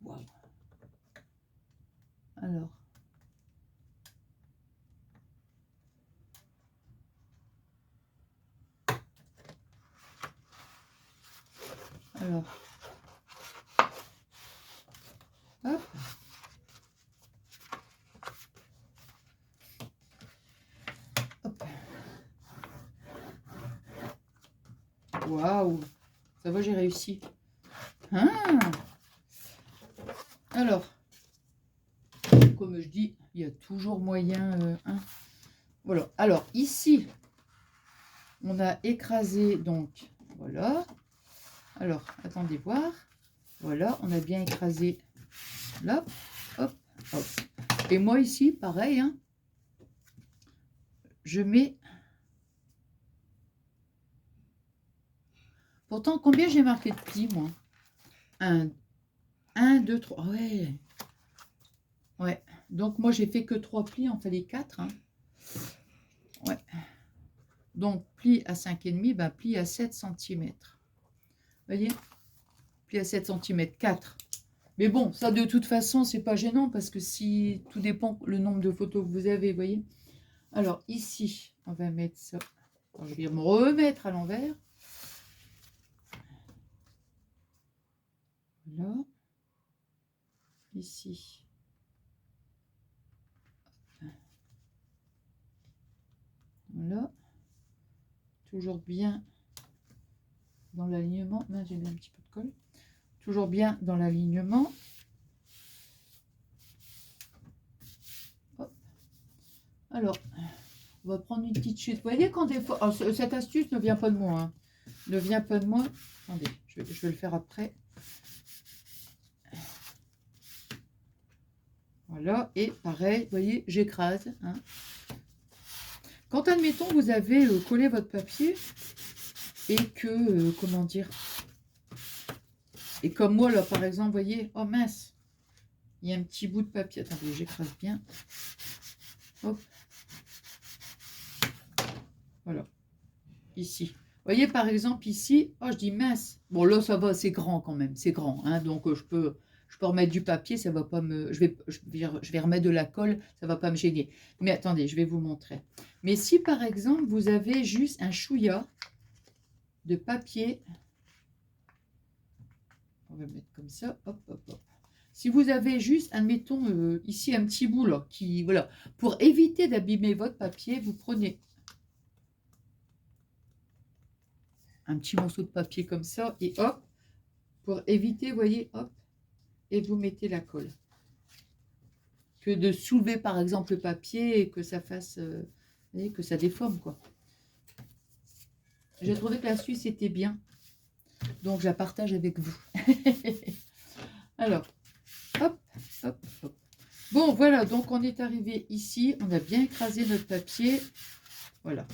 Wow. Alors. Alors. Hop. Hop. Waouh. Ça va, j'ai réussi. Ah. Alors. Comme je dis, il y a toujours moyen. Hein. Voilà. Alors, ici, on a écrasé, donc, voilà. Alors, attendez voir. Voilà, on a bien écrasé. Là, hop, hop. Et moi, ici, pareil, hein, je mets... Pourtant, combien j'ai marqué de plis, moi? 1, 2, 3. Ouais. Ouais. Donc, moi, j'ai fait que 3 plis, en fallait 4. Hein. Ouais. Donc, pli à 5,5, ben, pli à 7 cm. Voyez? Pli à 7 cm, 4. Mais bon, ça, de toute façon, c'est pas gênant parce que si tout dépend le nombre de photos que vous avez, voyez? Alors, ici, on va mettre ça. Alors, je vais me remettre à l'envers. Là. Ici. Voilà. Toujours bien dans l'alignement. Là, j'ai mis un petit peu de colle. Toujours bien dans l'alignement. Alors, on va prendre une petite chute. Vous voyez quand des fois... Oh, cette astuce ne vient pas de moi. Hein. Ne vient pas de moi. Attendez, je vais le faire après. Voilà. Et pareil, vous voyez, j'écrase. Hein. Quand, admettons, vous avez collé votre papier et que... comment dire... Et comme moi, là, par exemple, vous voyez... Oh mince, il y a un petit bout de papier. Attendez, j'écrase bien. Hop. Voilà. Ici. Vous voyez, par exemple, ici, oh, je dis mince. Bon, là, ça va, c'est grand quand même. C'est grand. Hein, donc, je peux remettre du papier. Ça va pas me... Je vais remettre de la colle. Ça va pas me gêner. Mais attendez, je vais vous montrer. Mais si, par exemple, vous avez juste un chouïa de papier... On va mettre comme ça. Hop, hop, hop. Si vous avez juste, admettons, ici, un petit bout, là, qui... Voilà. Pour éviter d'abîmer votre papier, vous prenez... un petit morceau de papier comme ça, et hop, pour éviter, vous voyez, hop, et vous mettez la colle. Que de soulever, par exemple, le papier et que ça fasse, vous voyez, que ça déforme, quoi. J'ai trouvé que l'astuce était bien, donc je la partage avec vous. Alors, hop, hop, hop. Bon, voilà, donc on est arrivé ici, on a bien écrasé notre papier, voilà.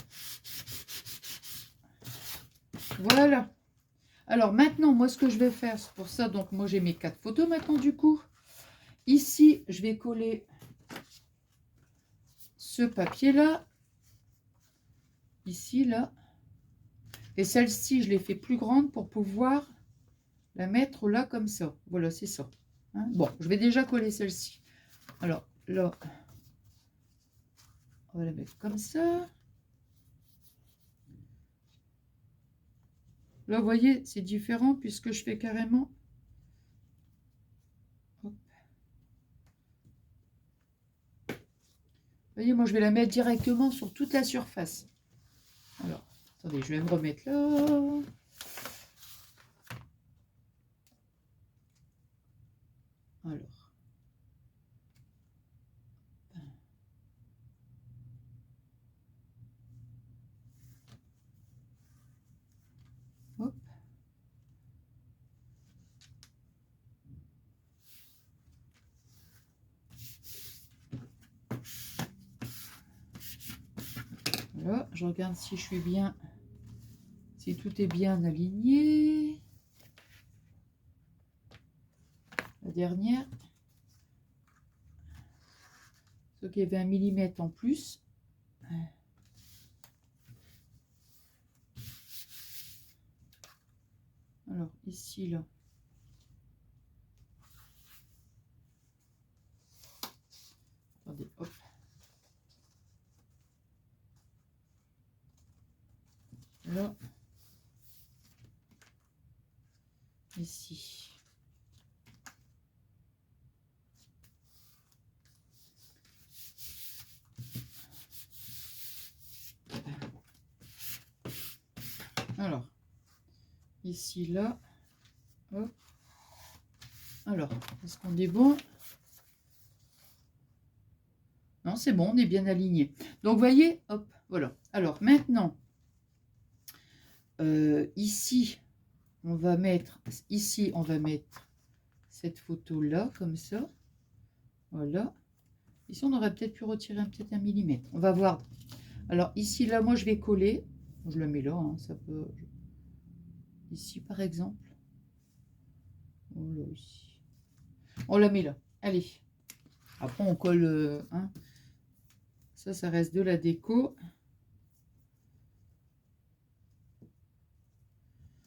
Voilà. Alors maintenant, moi, ce que je vais faire, c'est pour ça, donc moi, j'ai mes 4 photos maintenant, du coup. Ici, je vais coller ce papier-là. Ici, là. Et celle-ci, je l'ai fait plus grande pour pouvoir la mettre là, comme ça. Voilà, c'est ça. Hein, bon, je vais déjà coller celle-ci. Alors, là, on va la mettre comme ça. Là, vous voyez, c'est différent puisque je fais carrément... Hop. Vous voyez, moi, je vais la mettre directement sur toute la surface. Alors, attendez, je vais me remettre là. Alors. Hop. Voilà, je regarde si je suis bien, si tout est bien aligné. La dernière. Sauf qu'il y avait 1 millimètre en plus. Alors, ici, là. Attendez, hop. Là. Ici. Alors, ici, là. Hop. Alors, est-ce qu'on est bon? Non, c'est bon, on est bien aligné. Donc, vous voyez, hop, voilà. Alors, maintenant, ici, on va mettre cette photo-là, comme ça. Voilà. Ici, on aurait peut-être pu retirer peut-être 1 millimètre. On va voir. Alors, ici, là, moi, je vais coller. Je le mets là, hein, ça peut... Ici, par exemple. Oh là, ici. On la met là. Allez. Après, on colle, hein. Ça reste de la déco.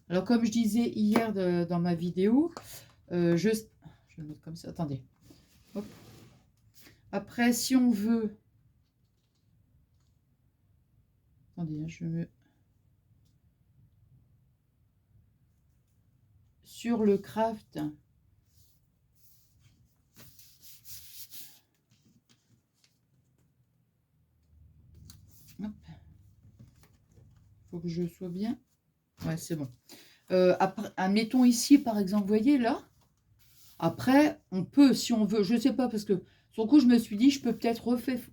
Alors, comme je disais hier dans ma vidéo, je vais le mettre comme ça, attendez. Hop. Après, si on veut... Attendez, hein, je me... Sur le craft... Hop. Faut que je sois bien. Ouais, c'est bon. Après, admettons ici, par exemple, vous voyez là. Après, on peut, si on veut, je ne sais pas, parce que sur le coup, je me suis dit, je peux peut-être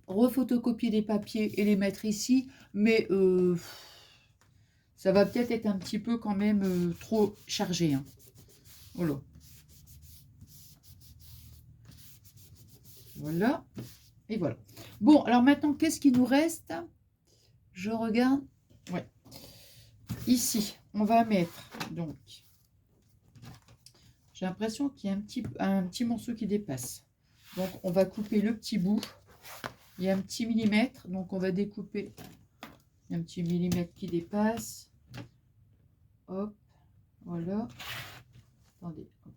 refotocopier des papiers et les mettre ici, mais ça va peut-être être un petit peu quand même trop chargé. Hein. Voilà. Voilà. Et voilà. Bon, alors maintenant, qu'est-ce qui nous reste? Je regarde. Ouais. Ici, on va mettre, donc, j'ai l'impression qu'il y a un petit morceau qui dépasse. Donc, on va couper le petit bout. Il y a un petit millimètre, donc on va découper. Il y a un petit millimètre qui dépasse. Hop, voilà. Attendez, hop,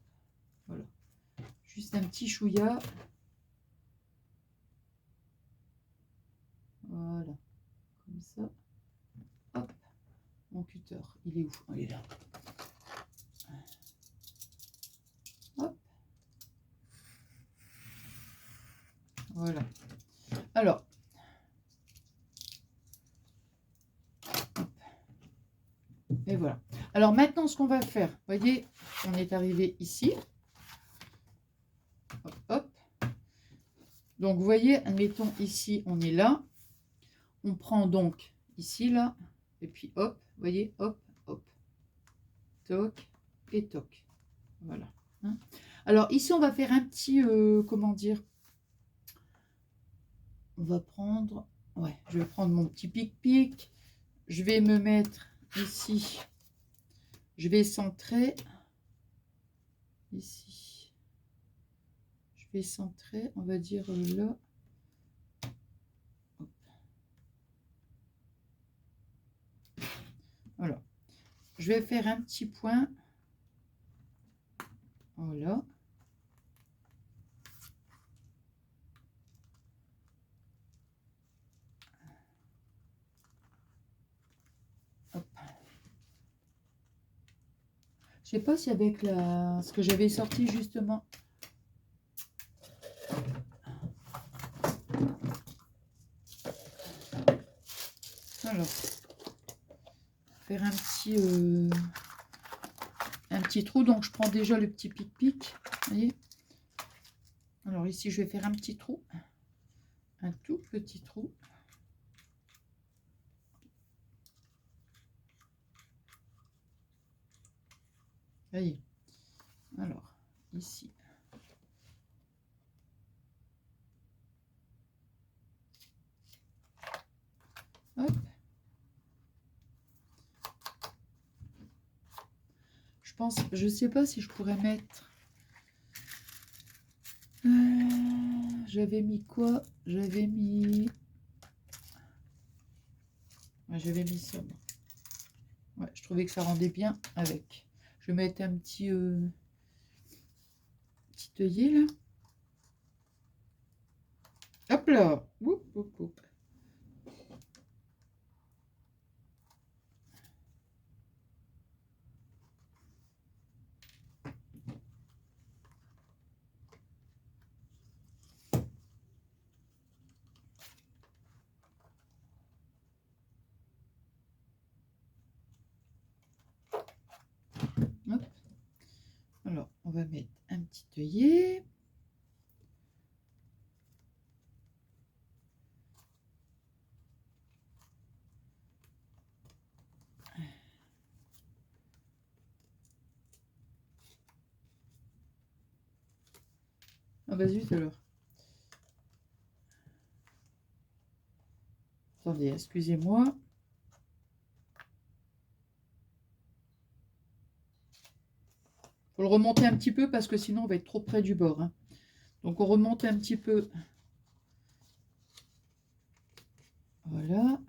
voilà. Juste un petit chouïa. Voilà, comme ça. Hop, mon cutter, il est où? Il est là. Hop. Voilà. Alors, hop. Et voilà. Alors maintenant, ce qu'on va faire, vous voyez, on est arrivé ici. Hop, hop. Donc, vous voyez, admettons, ici, on est là. On prend donc ici, là, et puis hop, vous voyez, hop, hop. Toc et toc. Voilà. Hein. Alors, ici, on va faire un petit, comment dire, on va prendre, ouais, je vais prendre mon petit pic-pic. Je vais me mettre ici. Je vais centrer ici. Je vais centrer, on va dire là. Hop. Voilà. Je vais faire un petit point. Voilà. Hop. Je sais pas si avec ce que j'avais sorti justement. Alors, faire un petit trou. Donc, je prends déjà le petit pic-pic. Vous voyez. Alors, ici, je vais faire un petit trou. Un tout petit trou. Voyez. Alors, ici. Hop. Je pense, je sais pas si je pourrais mettre... j'avais mis quoi? J'avais mis... Ouais, j'avais mis ça. Ouais, je trouvais que ça rendait bien avec. Je vais mettre un petit œillet là. Hop là. Oup, oup, oup. Hop. Alors, on va mettre un petit œillet. Ah bah zut alors. Attendez, excusez-moi. Faut le remonter un petit peu parce que sinon on va être trop près du bord. Hein. Donc, on remonte un petit peu. Voilà.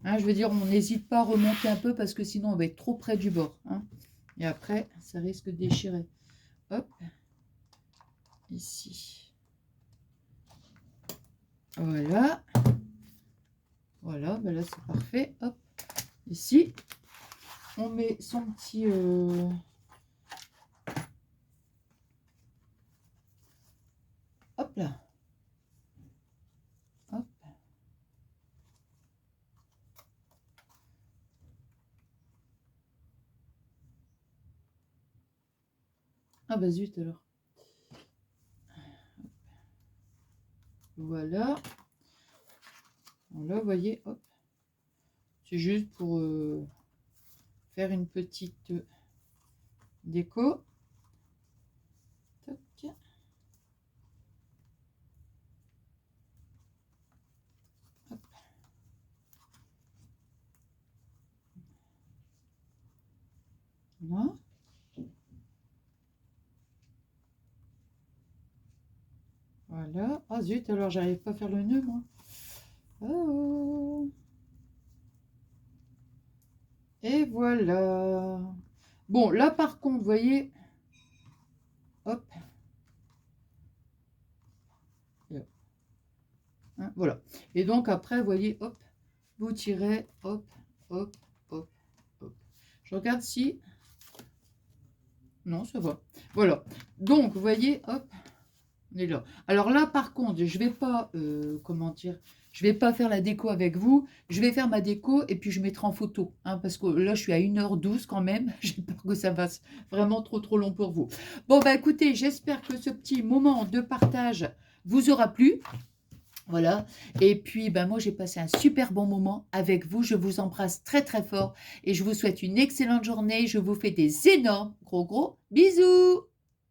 Hein, je veux dire, on n'hésite pas à remonter un peu parce que sinon, on va être trop près du bord. Hein. Et après, ça risque de déchirer. Hop. Ici. Voilà. Voilà, ben là, c'est parfait. Hop. Ici. On met son petit... Hop là. Hop. Ah bah zut alors. Voilà. Là, vous voyez, hop. C'est juste pour faire une petite déco. Toc. Hop. Voilà. Voilà. Ah zut, alors j'arrive pas à faire le nœud, moi. Oh. Et voilà. Bon, là, par contre, vous voyez, hop. Hein, voilà. Et donc, après, vous voyez, hop, vous tirez, hop, hop, hop, hop. Je regarde si... Non, ça va. Voilà. Donc, vous voyez, hop, on est là. Alors là, par contre, je vais pas, comment dire, je vais pas faire la déco avec vous. Je vais faire ma déco et puis je mettrai en photo. Hein, parce que là, je suis à 1h12 quand même. J'ai peur que ça fasse vraiment trop long pour vous. Bon, bah écoutez, j'espère que ce petit moment de partage vous aura plu. Voilà. Et puis, ben, moi, j'ai passé un super bon moment avec vous. Je vous embrasse très fort et je vous souhaite une excellente journée. Je vous fais des énormes gros bisous.